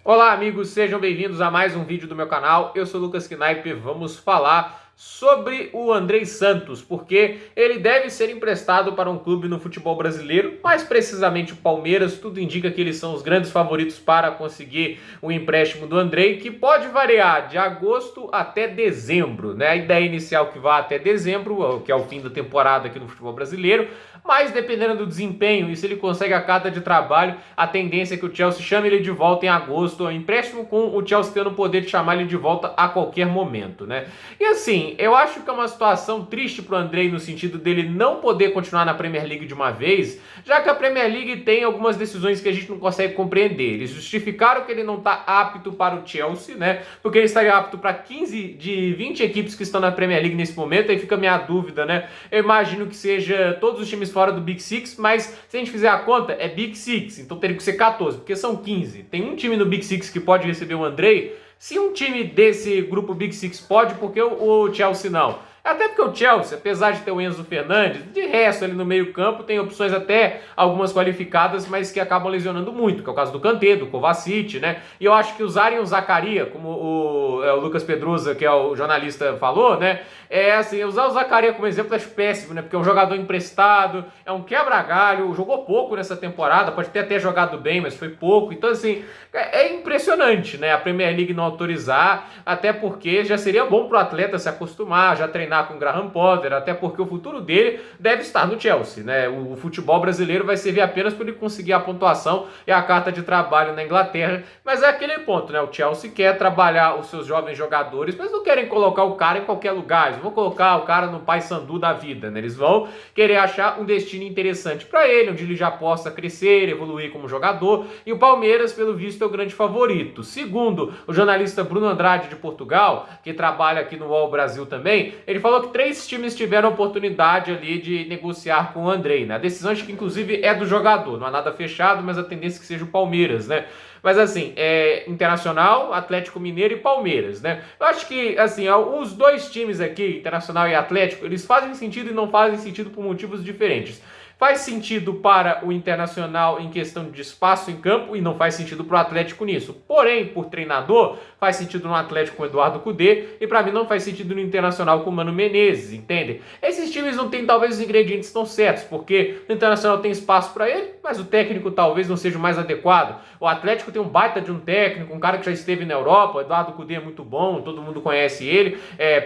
Olá, amigos, sejam bem-vindos a mais um vídeo do meu canal. Eu sou o Lucas Knaip. Vamos falar sobre o Andrei Santos, porque ele deve ser emprestado para um clube no futebol brasileiro, mais precisamente o Palmeiras. Tudo indica que eles são os grandes favoritos para conseguir o empréstimo do Andrei, que pode variar de agosto até dezembro, né? A ideia inicial que vai até dezembro, que é o fim da temporada aqui no futebol brasileiro, mas dependendo do desempenho e se ele consegue a carta de trabalho, a tendência é que o Chelsea chame ele de volta em agosto, empréstimo, com o Chelsea tendo o poder de chamar ele de volta a qualquer momento, né? E assim, eu acho que é uma situação triste pro Andrei no sentido dele não poder continuar na Premier League de uma vez, já que a Premier League tem algumas decisões que a gente não consegue compreender. Eles justificaram que ele não está apto para o Chelsea, né? Porque ele estaria apto para 15 de 20 equipes que estão na Premier League nesse momento. Aí fica a minha dúvida, né? Eu imagino que seja todos os times fora do Big Six, mas se a gente fizer a conta, é Big Six, então teria que ser 14, porque são 15. Tem um time no Big Six que pode receber o Andrei. Se um time desse grupo Big Six pode, por que o Chelsea não? Até porque o Chelsea, apesar de ter o Enzo Fernandes, de resto ali no meio campo tem opções até algumas qualificadas, mas que acabam lesionando muito, que é o caso do Kanté, do Kovacic, né? E eu acho que usarem o Zaccaria, como o Lucas Pedrosa, que é o jornalista, falou, né? É assim, usar o Zaccaria como exemplo acho péssimo, né? Porque é um jogador emprestado, é um quebra-galho, jogou pouco nessa temporada, pode ter até jogado bem, mas foi pouco. Então, assim, é impressionante, né? A Premier League não autorizar, até porque já seria bom pro atleta se acostumar, já treinar com o Graham Potter, até porque o futuro dele deve estar no Chelsea, né? O futebol brasileiro vai servir apenas para ele conseguir a pontuação e a carta de trabalho na Inglaterra, mas é aquele ponto, né? O Chelsea quer trabalhar os seus jovens jogadores, mas não querem colocar o cara em qualquer lugar, eles vão colocar o cara no Paysandu da vida, né? Eles vão querer achar um destino interessante para ele, onde ele já possa crescer, evoluir como jogador, e o Palmeiras, pelo visto, é o grande favorito. Segundo o jornalista Bruno Andrade de Portugal, que trabalha aqui no UOL Brasil também, ele falou que 3 times tiveram oportunidade ali de negociar com o Andrei, né? A decisão acho que inclusive é do jogador, não há nada fechado, mas a tendência é que seja o Palmeiras, né? Mas assim, é Internacional, Atlético Mineiro e Palmeiras, né? Eu acho que, assim, os dois times aqui, Internacional e Atlético, eles fazem sentido e não fazem sentido por motivos diferentes. Faz sentido para o Internacional em questão de espaço em campo e não faz sentido para o Atlético nisso. Porém, por treinador, faz sentido no Atlético com o Eduardo Cudê e para mim não faz sentido no Internacional com o Mano Menezes, entende? Esses times não têm talvez os ingredientes tão certos, porque o Internacional tem espaço para ele, mas o técnico talvez não seja o mais adequado. O Atlético tem um baita de um técnico, um cara que já esteve na Europa, o Eduardo Cudê é muito bom, todo mundo conhece ele,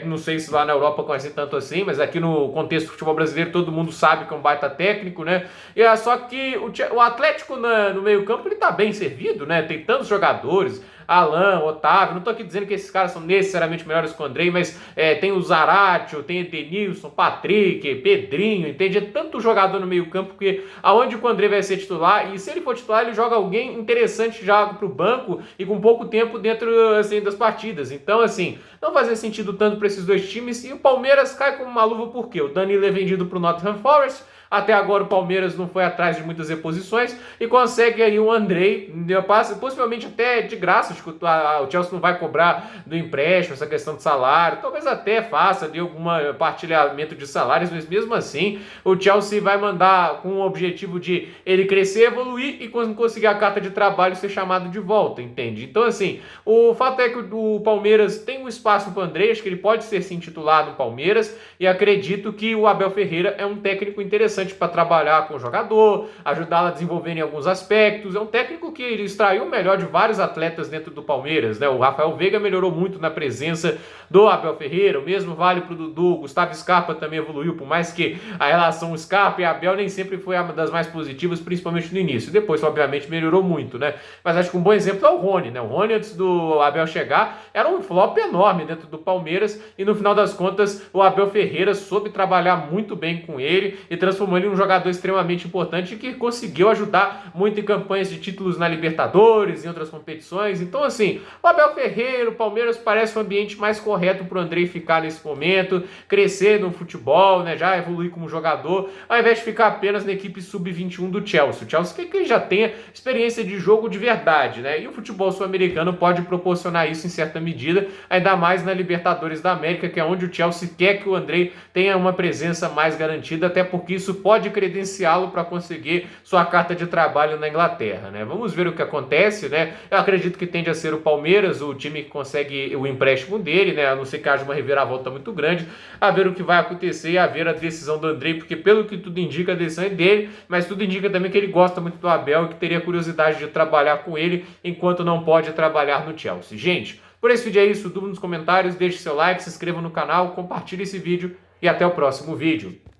não sei se lá na Europa conhece tanto assim, mas aqui no contexto do futebol brasileiro todo mundo sabe que é um baita técnico, né? E só que o Atlético no meio campo ele tá bem servido, né? Tem tantos jogadores, Alan, Otávio, não tô aqui dizendo que esses caras são necessariamente melhores que o Andrei, mas tem o Zaratio, tem Edenilson, Patrick, Pedrinho, entende? É tanto jogador no meio campo que aonde o Andrei vai ser titular, e se ele for titular ele joga alguém interessante já pro banco e com pouco tempo dentro assim, das partidas. Então assim, não fazia sentido tanto para esses dois times, e o Palmeiras cai como uma luva porque o Danilo é vendido pro Nottingham Forest. Até agora o Palmeiras não foi atrás de muitas reposições e consegue aí um Andrei, possivelmente até de graça, acho que o Chelsea não vai cobrar do empréstimo, essa questão de salário, talvez até faça ali algum partilhamento de salários, mas mesmo assim o Chelsea vai mandar com o objetivo de ele crescer, evoluir e conseguir a carta de trabalho e ser chamado de volta, entende? Então assim, o fato é que o Palmeiras tem um espaço para o Andrei, acho que ele pode ser sim titular no Palmeiras e acredito que o Abel Ferreira é um técnico interessante para trabalhar com o jogador, ajudá-lo a desenvolver em alguns aspectos. É um técnico que extraiu o melhor de vários atletas dentro do Palmeiras, né? O Rafael Veiga melhorou muito na presença do Abel Ferreira, o mesmo vale para o Dudu, Gustavo Scarpa também evoluiu, por mais que a relação Scarpa e Abel nem sempre foi uma das mais positivas, principalmente no início. Depois, obviamente, melhorou muito, né? Mas acho que um bom exemplo é o Rony, né? O Rony, antes do Abel chegar, era um flop enorme dentro do Palmeiras e no final das contas o Abel Ferreira soube trabalhar muito bem com ele e transformou ele em um jogador extremamente importante que conseguiu ajudar muito em campanhas de títulos na Libertadores, em outras competições. Então, assim, o Abel Ferreira, o Palmeiras parece o ambiente mais correto para o Andrei ficar nesse momento, crescer no futebol, né, já evoluir como jogador, ao invés de ficar apenas na equipe sub-21 do Chelsea. O Chelsea que já tenha experiência de jogo de verdade, né? E o futebol sul-americano pode proporcionar isso em certa medida, ainda mais na Libertadores da América, que é onde o Chelsea quer que o Andrei tenha uma presença mais garantida, até porque isso pode credenciá-lo para conseguir sua carta de trabalho na Inglaterra, né? Vamos ver o que acontece, né? Eu acredito que tende a ser o Palmeiras, o time que consegue o empréstimo dele, né? A não ser que haja uma reviravolta muito grande, a ver o que vai acontecer e a ver a decisão do Andrei, porque pelo que tudo indica, a decisão é dele, mas tudo indica também que ele gosta muito do Abel e que teria curiosidade de trabalhar com ele, enquanto não pode trabalhar no Chelsea. Gente, por esse vídeo é isso, dúvida nos comentários, deixe seu like, se inscreva no canal, compartilhe esse vídeo e até o próximo vídeo.